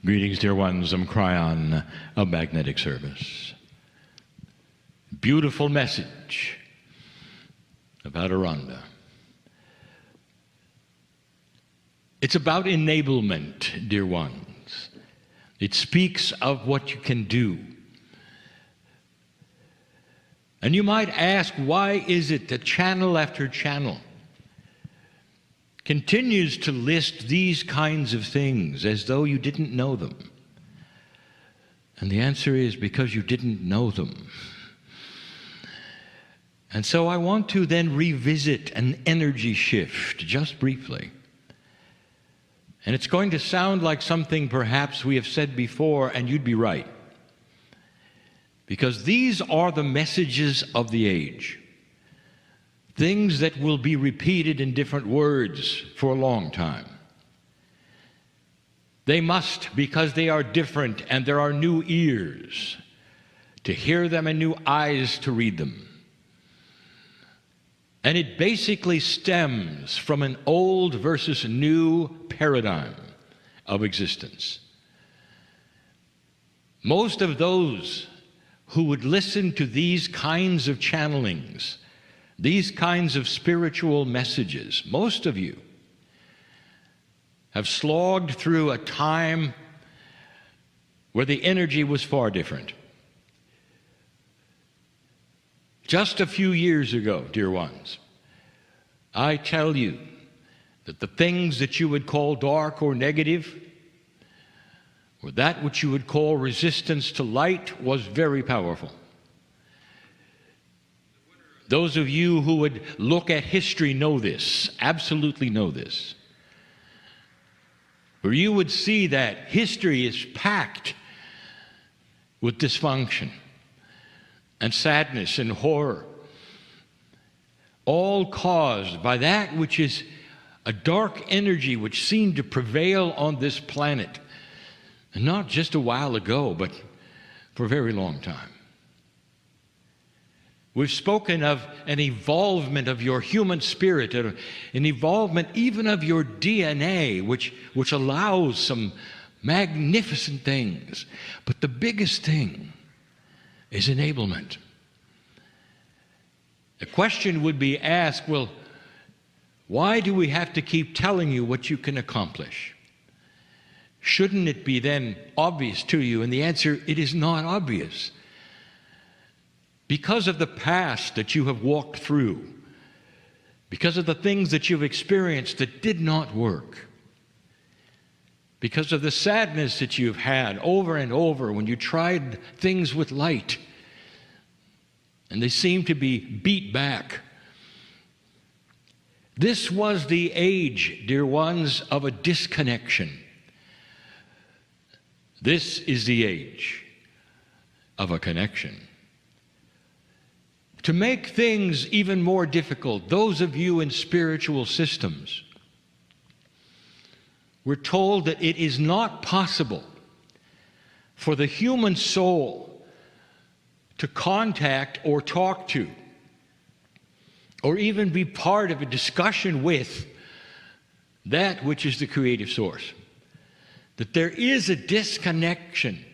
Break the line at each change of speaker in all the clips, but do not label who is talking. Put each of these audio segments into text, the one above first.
Greetings, dear ones. I'm Kryon of Magnetic Service. Beautiful message about Aranda. It's about enablement, dear ones. It speaks of what you can do. And you might ask, why is it that channel after channel continues to list these kinds of things as though you didn't know them? And the answer is because you didn't know them. And so I want to then revisit an energy shift just briefly. And it's going to sound like something perhaps we have said before, and you'd be right. Because these are the messages of the age. Things that will be repeated in different words for a long time. They must, because they are different and there are new ears to hear them and new eyes to read them. And it basically stems from an old versus new paradigm of existence. Most of those who would listen to these kinds of channelings, these kinds of spiritual messages, most of you have slogged through a time where the energy was far different. Just a few years ago, dear ones, I tell you that the things that you would call dark or negative, or that which you would call resistance to light, was very powerful. Those of you who would look at history know this, absolutely know this. Where you would see that history is packed with dysfunction and sadness and horror, all caused by that which is a dark energy which seemed to prevail on this planet, and not just a while ago, but for a very long time. We've spoken of an evolvement of your human spirit, an evolvement even of your DNA, which allows some magnificent things. But the biggest thing is enablement. The question would be asked, well, why do we have to keep telling you what you can accomplish? Shouldn't it be then obvious to you? And the answer, it is not obvious. Because of the past that you have walked through, because of the things that you've experienced that did not work, because of the sadness that you've had over and over when you tried things with light and they seem to be beat back. This was the age, dear ones, of a disconnection. This is the age of a connection. To make things even more difficult, those of you in spiritual systems, we're told that it is not possible for the human soul to contact or talk to, or even be part of a discussion with, that which is the creative source. That there is a disconnection.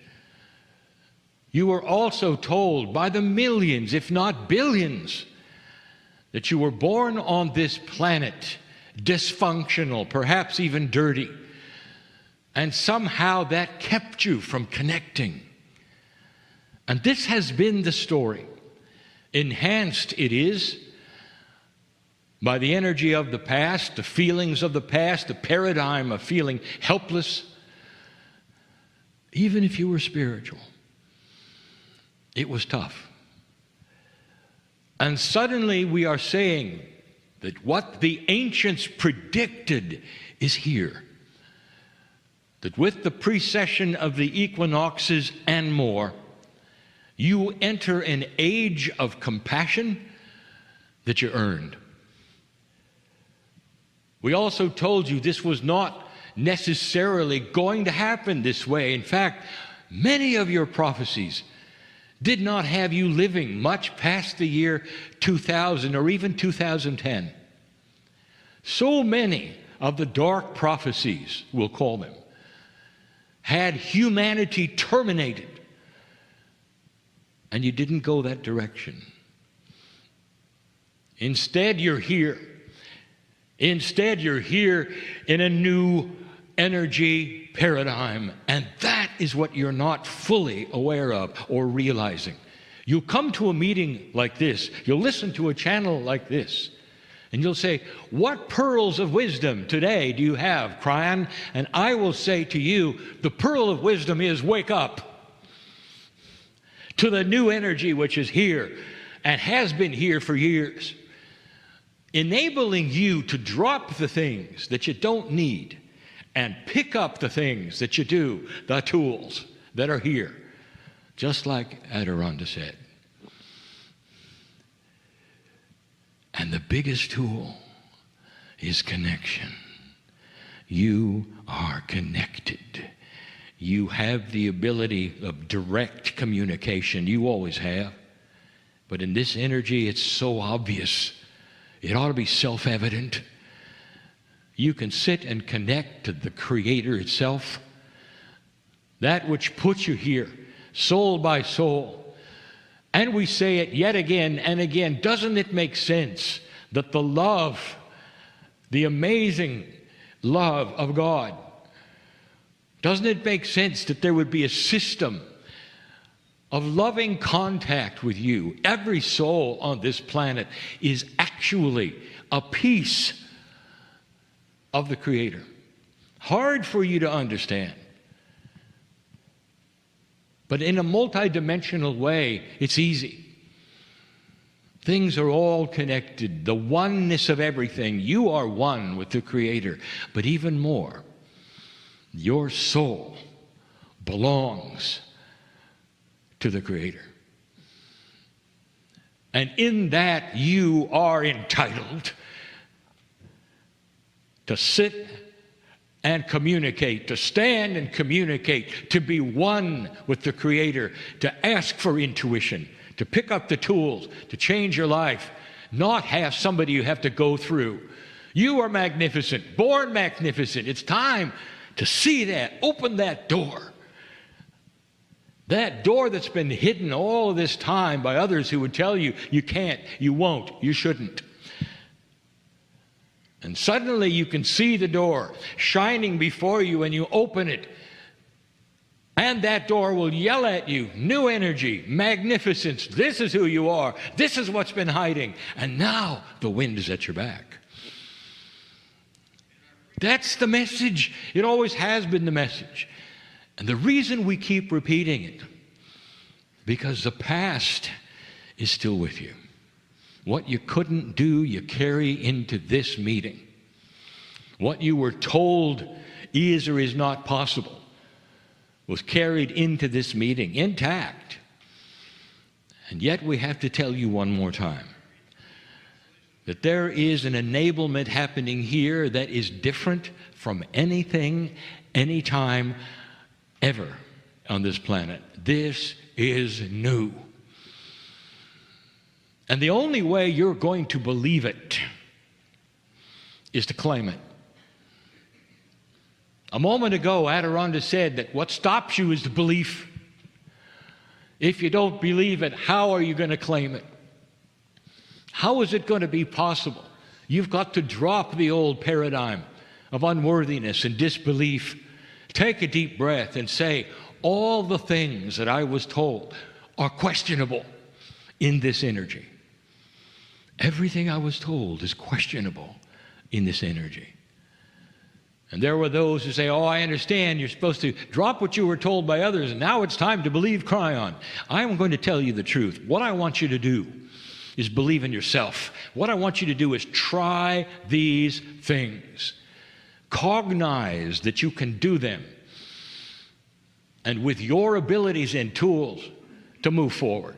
You were also told by the millions, if not billions, that you were born on this planet dysfunctional, perhaps even dirty, and somehow that kept you from connecting. And this has been the story. Enhanced it is by the energy of the past, the feelings of the past, the paradigm of feeling helpless. Even if you were spiritual, it was tough. And suddenly we are saying that what the ancients predicted is here. That with the precession of the equinoxes and more, you enter an age of compassion that you earned. We also told you this was not necessarily going to happen this way. In fact, many of your prophecies did not have you living much past the year 2000 or even 2010. So many of the dark prophecies, we'll call them, had humanity terminated. And you didn't go that direction. Instead, you're here. Instead, you're here in a new energy paradigm. And that is what you're not fully aware of or realizing. You'll come to a meeting like this. You'll listen to a channel like this. And you'll say, what pearls of wisdom today do you have, Kryon? And I will say to you, the pearl of wisdom is wake up to the new energy which is here and has been here for years, enabling you to drop the things that you don't need and pick up the things that you do, the tools that are here, just like Adironda said. And the biggest tool is connection. You are connected. You have the ability of direct communication. You always have. But in this energy, it's so obvious. It ought to be self-evident. You can sit and connect to the Creator itself, that which puts you here, soul by soul. And we say it yet again and again. Doesn't it make sense that the love, the amazing love of God, doesn't it make sense that there would be a system of loving contact with you? Every soul on this planet is actually a piece of the Creator. Hard for you to understand. But in a multidimensional way, it's easy. Things are all connected. The oneness of everything. You are one with the Creator. But even more, your soul belongs to the Creator. And in that, you are entitled to sit and communicate, to stand and communicate, to be one with the Creator, to ask for intuition, to pick up the tools, to change your life, not have somebody you have to go through. You are magnificent, born magnificent. It's time to see that, open that door. That door that's been hidden all of this time by others who would tell you, you can't, you won't, you shouldn't. And suddenly you can see the door shining before you and you open it. And that door will yell at you, new energy, magnificence. This is who you are. This is what's been hiding. And now the wind is at your back. That's the message. It always has been the message. And the reason we keep repeating it, because the past is still with you. What you couldn't do, you carry into this meeting. What you were told is or is not possible was carried into this meeting intact. And yet we have to tell you one more time that there is an enablement happening here that is different from anything, anytime, ever on this planet. This is new. And the only way you're going to believe it is to claim it. A moment ago, Adironda said that what stops you is the belief. If you don't believe it, how are you going to claim it? How is it going to be possible? You've got to drop the old paradigm of unworthiness and disbelief. Take a deep breath and say, all the things that I was told are questionable in this energy. Everything I was told is questionable in this energy. And there were those who say, oh, I understand, you're supposed to drop what you were told by others, and now it's time to believe Kryon. I'm going to tell you the truth. What I want you to do is believe in yourself. What I want you to do is try these things. Cognize that you can do them. And with your abilities and tools to move forward.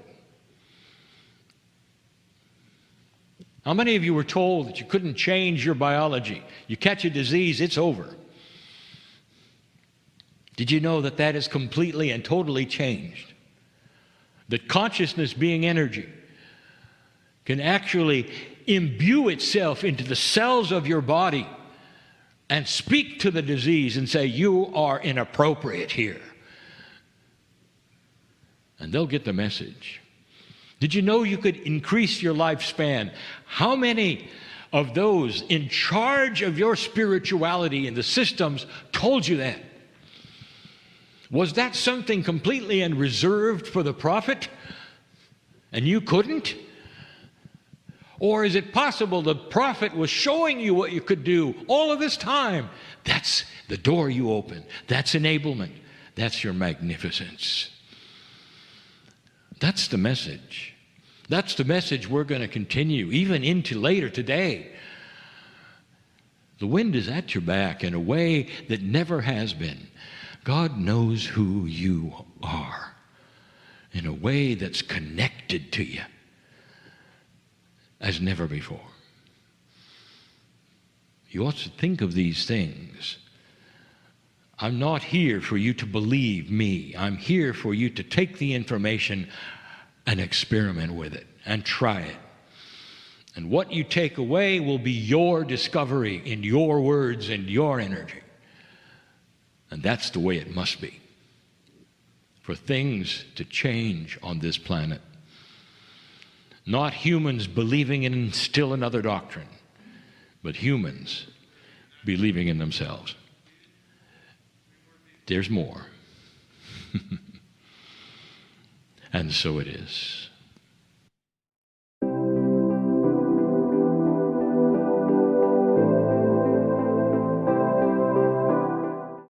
How many of you were told that you couldn't change your biology? You catch a disease, it's over. Did you know that that is completely and totally changed? That consciousness, being energy, can actually imbue itself into the cells of your body and speak to the disease and say, you are inappropriate here. And they'll get the message. Did you know you could increase your lifespan? How many of those in charge of your spirituality and the systems told you that? Was that something completely and reserved for the prophet, and you couldn't? Or is it possible the prophet was showing you what you could do all of this time? That's the door you open. That's enablement. That's your magnificence. That's the message. That's the message we're going to continue even into later today. The wind is at your back in a way that never has been. God knows who you are in a way that's connected to you as never before. You ought to think of these things. I'm not here for you to believe me. I'm here for you to take the information and experiment with it and try it. And what you take away will be your discovery in your words and your energy. And that's the way it must be for things to change on this planet. Not humans believing in still another doctrine, but humans believing in themselves. There's more. And so it is.